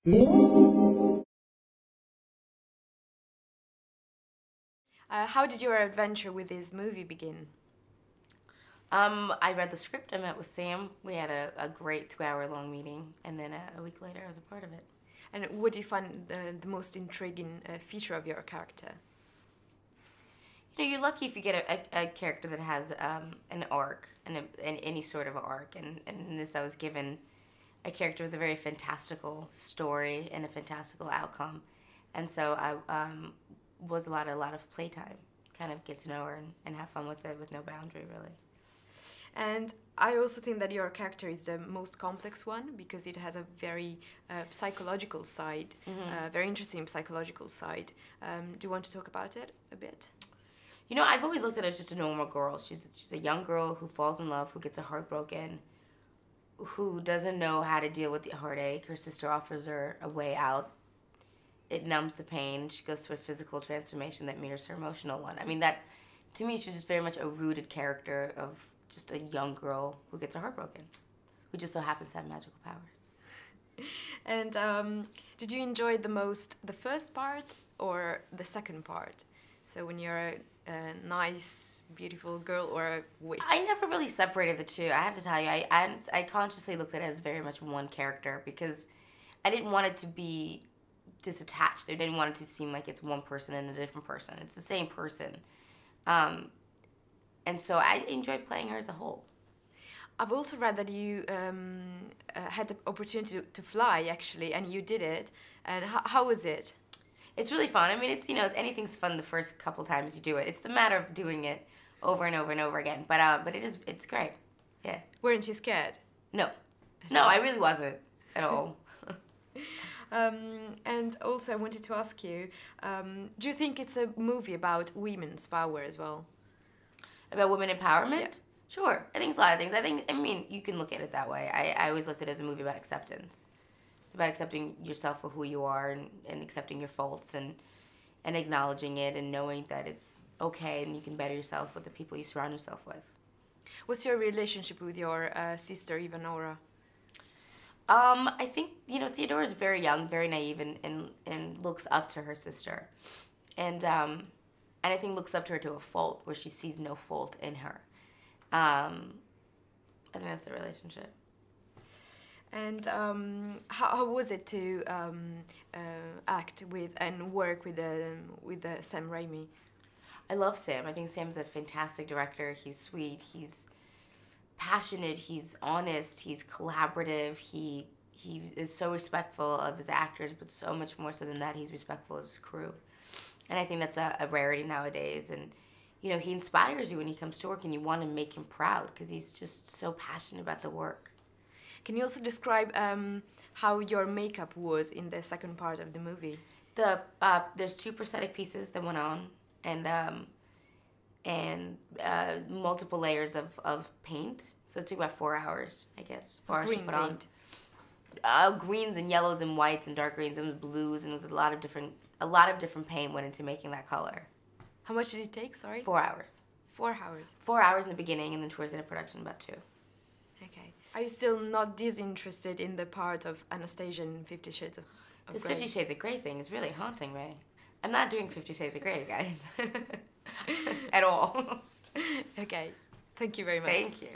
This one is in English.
How did your adventure with this movie begin? I read the script. I met with Sam. We had a great 3-hour long meeting, and then a week later, I was a part of it. And what do you find the most intriguing feature of your character? You know, you're lucky if you get a character that has an arc and any sort of arc. And in this, I was given a character with a very fantastical story and a fantastical outcome, and so I was a lot of playtime. Kind of get to know her and have fun with it with no boundary, really. And I also think that your character is the most complex one because it has a very psychological side, very interesting psychological side. Do you want to talk about it a bit? You know, I've always looked at her as just a normal girl. She's a young girl who falls in love, who gets her heart broken, who doesn't know how to deal with the heartache. Her sister offers her a way out. It numbs the pain. She goes through a physical transformation that mirrors her emotional one. I mean, that, to me, she's just very much a rooted character of just a young girl who gets her heart broken, who just so happens to have magical powers. And did you enjoy the most the first part or the second part? So when you're a nice, beautiful girl or a witch? I never really separated the two. I have to tell you, I consciously looked at it as very much one character because I didn't want it to be disattached. I didn't want it to seem like it's one person and a different person. It's the same person. And so I enjoyed playing her as a whole. I've also read that you had the opportunity to fly, actually, and you did it. And how was it? It's really fun. I mean, it's, you know, anything's fun the first couple times you do it. It's the matter of doing it over and over and over again. But it's great. Yeah. Weren't you scared? No. No, I really wasn't at all. And also, I wanted to ask you, do you think it's a movie about women's power as well? About women empowerment? Yeah. Sure. I think it's a lot of things. I mean, you can look at it that way. I always looked at it as a movie about acceptance. It's about accepting yourself for who you are and accepting your faults and acknowledging it and knowing that it's okay and you can better yourself with the people you surround yourself with. What's your relationship with your sister, Ivanora? I think, you know, Theodora is very young, very naive, and looks up to her sister. And I think looks up to her to a fault where she sees no fault in her. I think that's the relationship. And how was it to act with and work with Sam Raimi? I love Sam. I think Sam's a fantastic director. He's sweet. He's passionate. He's honest. He's collaborative. He is so respectful of his actors, but so much more so than that, he's respectful of his crew. And I think that's a rarity nowadays. And, you know, he inspires you when he comes to work and you want to make him proud because he's just so passionate about the work. Can you also describe how your makeup was in the second part of the movie? There's 2 prosthetic pieces that went on and multiple layers of paint. So it took about 4 hours, I guess. 4 hours to put paint. On. Greens and yellows and whites and dark greens and blues, and it was a lot of different paint went into making that color. How much did it take? Sorry. 4 hours. 4 hours. 4 hours in the beginning, and then towards the end of production, about 2. Okay. Are you still not disinterested in the part of Anastasia in 50 Shades of This Grey? 50 Shades of Grey thing is really haunting me. I'm not doing 50 Shades of Grey, guys. At all. Okay. Thank you very much. Thank you.